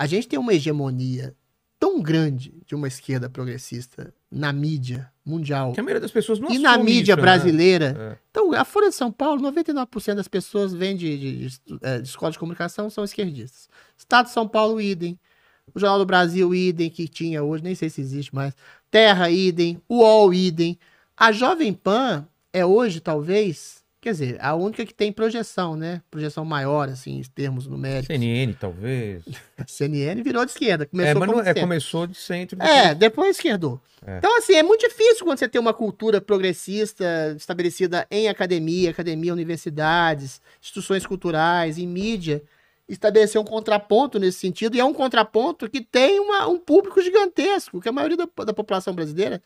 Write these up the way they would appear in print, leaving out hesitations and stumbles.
a gente tem uma hegemonia tão grande de uma esquerda progressista na mídia mundial Que a maioria das pessoas não e na assume mídia isso, né? brasileira. É. Então, a Folha de São Paulo, 99% das pessoas vêm de escola de comunicação são esquerdistas. Estado de São Paulo, idem. O Jornal do Brasil, idem, que tinha hoje, nem sei se existe mais. Terra, idem. UOL, idem. A Jovem Pan é hoje, talvez, quer dizer, a única que tem projeção, né? Projeção maior, assim, em termos numéricos. CNN, talvez. A CNN virou de esquerda. Começou Mas como não, de centro. começou de centro. Depois esquerdou. É. Então, assim, é muito difícil quando você tem uma cultura progressista estabelecida em academia, universidades, instituições culturais, em mídia, estabelecer um contraponto nesse sentido, e é um contraponto que tem um público gigantesco, que a maioria da população brasileira,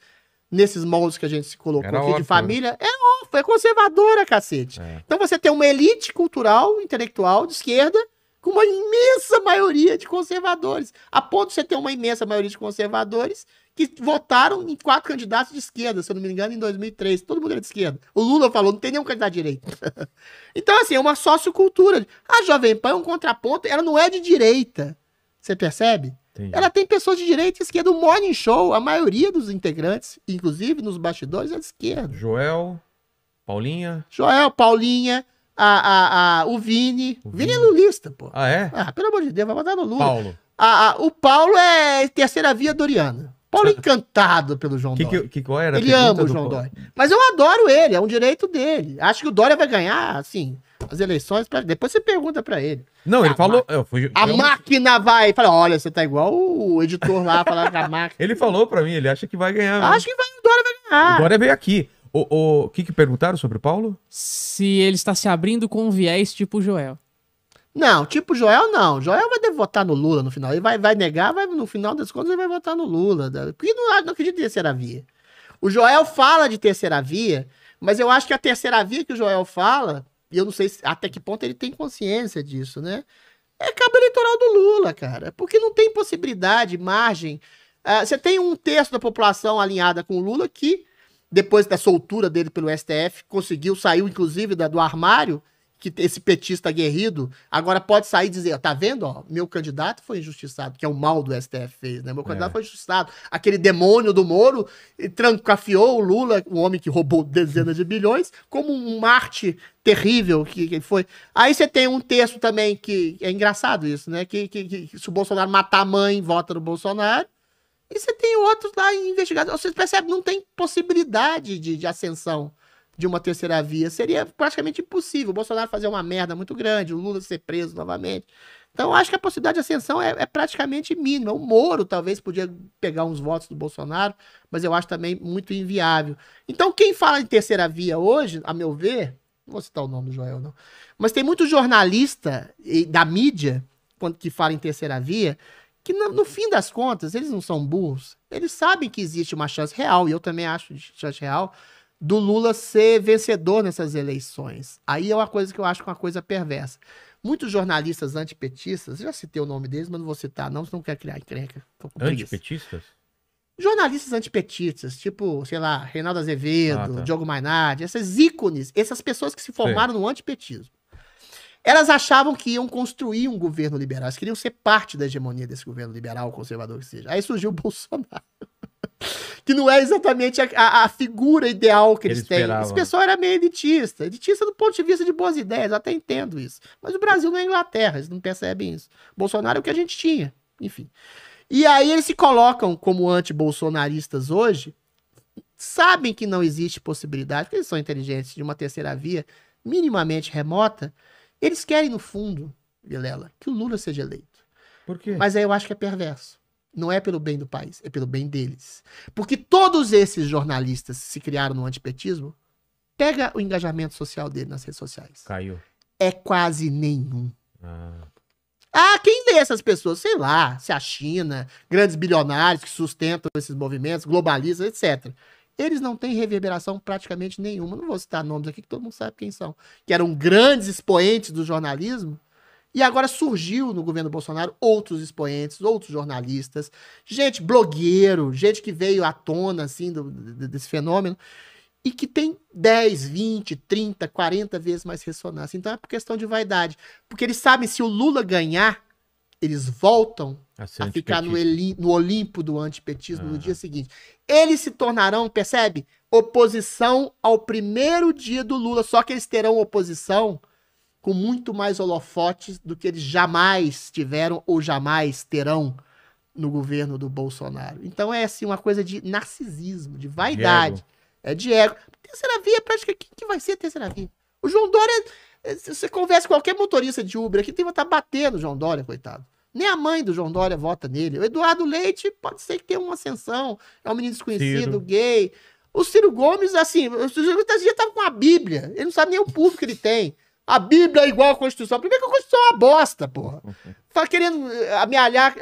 nesses moldes que a gente se colocou Era aqui de órfã, família, é conservadora, cacete. É. Então você tem uma elite cultural, intelectual, de esquerda, com uma imensa maioria de conservadores. A ponto de você ter uma imensa maioria de conservadores que votaram em 4 candidatos de esquerda, se eu não me engano, em 2003. Todo mundo era de esquerda. O Lula falou, não tem nenhum candidato de direita. Então, assim, é uma sociocultura. A Jovem Pan é um contraponto, ela não é de direita. Você percebe? Entendi. Ela tem pessoas de direita e esquerda. O Morning Show, a maioria dos integrantes, inclusive nos bastidores, é de esquerda. Joel, Paulinha. Joel, Paulinha, o Vini. O Vini é Vini. lulista, pô. Ah, é? Ah, pelo amor de Deus, vai votar no Lula. Paulo. O Paulo é terceira via doriana. Paulo é encantado pelo João Dória. Qual era a Ele pergunta ama o do João Paulo? Dória. Mas eu adoro ele, é um direito dele. Acho que o Dória vai ganhar, assim, as eleições. Depois você pergunta pra ele. Não, ele A falou... A máquina vai... Fala, olha, você tá igual o editor lá, falando que a máquina... Ele falou pra mim, ele acha que vai ganhar. Acho que o Dória vai ganhar. O Dória veio aqui. O que perguntaram sobre o Paulo? Se ele está se abrindo com um viés tipo Joel. Não, tipo Joel não. Joel vai votar no Lula no final. Ele vai negar, no final das contas ele vai votar no Lula. Porque não acredita em terceira via. O Joel fala de terceira via, mas eu acho que a terceira via que o Joel fala, e eu não sei até que ponto ele tem consciência disso, né? É cabo eleitoral do Lula, cara. Porque não tem possibilidade, margem. Você tem 1/3 da população alinhada com o Lula que, depois da soltura dele pelo STF, saiu inclusive do armário, que esse petista aguerrido agora pode sair e dizer, tá vendo, ó, meu candidato foi injustiçado, que é o mal do STF fez, né? Meu candidato foi injustiçado. Aquele demônio do Moro trancafiou o Lula, um homem que roubou dezenas de bilhões, como um Marte terrível que foi. Aí você tem um texto também que é engraçado isso, né? Que se o Bolsonaro matar a mãe, vota no Bolsonaro. E você tem outros lá investigados. Vocês percebem, não tem possibilidade de ascensão de uma terceira via. Seria praticamente impossível o Bolsonaro fazer uma merda muito grande, o Lula ser preso novamente. Então, eu acho que a possibilidade de ascensão é praticamente mínima. O Moro talvez podia pegar uns votos do Bolsonaro, mas eu acho também muito inviável. Então, quem fala em terceira via hoje, a meu ver, não vou citar o nome do Joel, não, mas tem muito jornalista da mídia, que fala em terceira via, que no fim das contas, eles não são burros. Eles sabem que existe uma chance real, e eu também acho chance real, do Lula ser vencedor nessas eleições. Aí é uma coisa que eu acho uma coisa perversa. Muitos jornalistas antipetistas, já citei o nome deles, mas não vou citar não, senão não quero criar encrenca. Antipetistas? Jornalistas antipetistas, tipo, sei lá, Reinaldo Azevedo, tá. Diogo Mainardi, esses ícones, essas pessoas que se formaram no antipetismo. Elas achavam que iam construir um governo liberal, elas queriam ser parte da hegemonia desse governo liberal, conservador que seja. Aí surgiu o Bolsonaro. Que não é exatamente a figura ideal que eles têm. Esse pessoal era meio elitista. Elitista do ponto de vista de boas ideias, eu até entendo isso. Mas o Brasil não é Inglaterra, eles não percebem isso. Bolsonaro é o que a gente tinha, enfim. E aí eles se colocam como anti-bolsonaristas hoje, sabem que não existe possibilidade, porque eles são inteligentes, de uma terceira via minimamente remota. Eles querem, no fundo, Vilela, que o Lula seja eleito. Por quê? Mas aí eu acho que é perverso. Não é pelo bem do país, é pelo bem deles. Porque todos esses jornalistas que se criaram no antipetismo, pega o engajamento social dele nas redes sociais. Caiu. É quase nenhum. Quem lê essas pessoas? Sei lá, se a China, grandes bilionários que sustentam esses movimentos, globalistas, etc. Eles não têm reverberação praticamente nenhuma. Não vou citar nomes aqui que todo mundo sabe quem são. Que eram grandes expoentes do jornalismo. E agora surgiu no governo Bolsonaro outros expoentes, outros jornalistas, gente blogueiro, gente que veio à tona, assim, desse fenômeno, e que tem 10, 20, 30, 40 vezes mais ressonância. Então é por questão de vaidade. Porque eles sabem, se o Lula ganhar, eles voltam ser a ficar no antipetista. Olimpo do antipetismo no dia seguinte. Eles se tornarão, percebe? Oposição ao primeiro dia do Lula, só que eles terão oposição com muito mais holofotes do que eles jamais tiveram ou jamais terão no governo do Bolsonaro. Então é assim uma coisa de narcisismo, de vaidade. É de ego. Terceira via, praticamente, quem que vai ser a terceira via? O João Dória, se você conversa com qualquer motorista de Uber aqui, tem que estar batendo o João Dória, coitado. Nem a mãe do João Dória vota nele. O Eduardo Leite pode ser que tenha uma ascensão, é um menino desconhecido, Ciro. gay. O Ciro Gomes, assim, o Ciro Gomes já estava com a Bíblia. Ele não sabe nem o público que ele tem. A Bíblia é igual à Constituição. Primeiro que a Constituição é uma bosta, porra. Tá querendo amealhar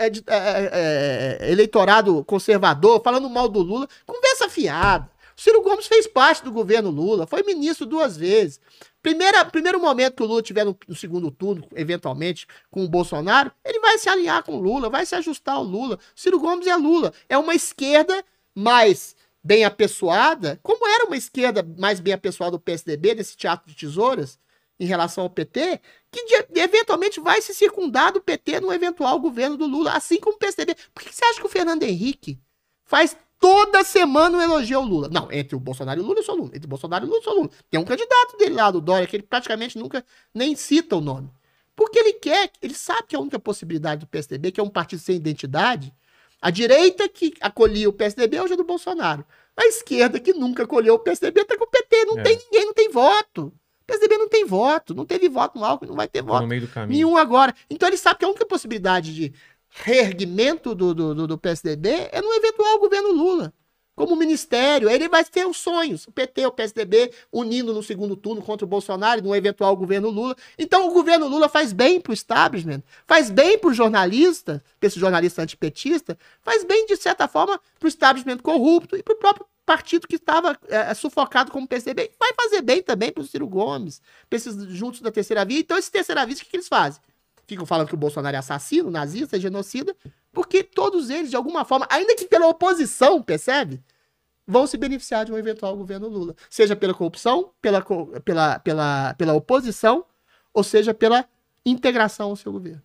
eleitorado conservador, falando mal do Lula. Conversa fiada. O Ciro Gomes fez parte do governo Lula, foi ministro 2 vezes. Primeiro momento que o Lula tiver no segundo turno, eventualmente, com o Bolsonaro, ele vai se alinhar com o Lula, vai se ajustar ao Lula. O Ciro Gomes é Lula. É uma esquerda mais bem apessoada, como era uma esquerda mais bem apessoada do PSDB, desse teatro de tesouras, em relação ao PT, que eventualmente vai se circundar do PT no eventual governo do Lula, assim como o PSDB. Por que você acha que o Fernando Henrique faz toda semana um elogio ao Lula? Não, entre o Bolsonaro e o Lula eu sou Lula. Entre o Bolsonaro e o Lula eu sou Lula. Tem um candidato dele lá, do Dória, que ele praticamente nunca nem cita o nome. Porque ele sabe que a única possibilidade do PSDB, que é um partido sem identidade, a direita que acolhia o PSDB hoje é do Bolsonaro. A esquerda que nunca acolheu o PSDB tá com o PT. Não tem ninguém, não tem voto. O PSDB não tem voto, não teve voto no Alckmin, não vai ter voto no meio do caminho. nenhum agora. Então ele sabe que a única possibilidade de reerguimento do PSDB é no eventual governo Lula. Como ministério, ele vai ter os sonhos. O PT, o PSDB, unindo no segundo turno contra o Bolsonaro, no eventual governo Lula. Então o governo Lula faz bem pro establishment, faz bem pro jornalista, pra esse jornalista antipetista, faz bem, de certa forma, pro establishment corrupto e pro próprio partido que estava sufocado como PSDB. Vai fazer bem também pro Ciro Gomes, pra esses juntos da terceira via. Então esses terceira via, o que eles fazem? Ficam falando que o Bolsonaro é assassino, nazista, genocida, porque todos eles, de alguma forma, ainda que pela oposição, percebe? Vão se beneficiar de um eventual governo Lula. Seja pela corrupção, pela oposição, ou seja pela integração ao seu governo.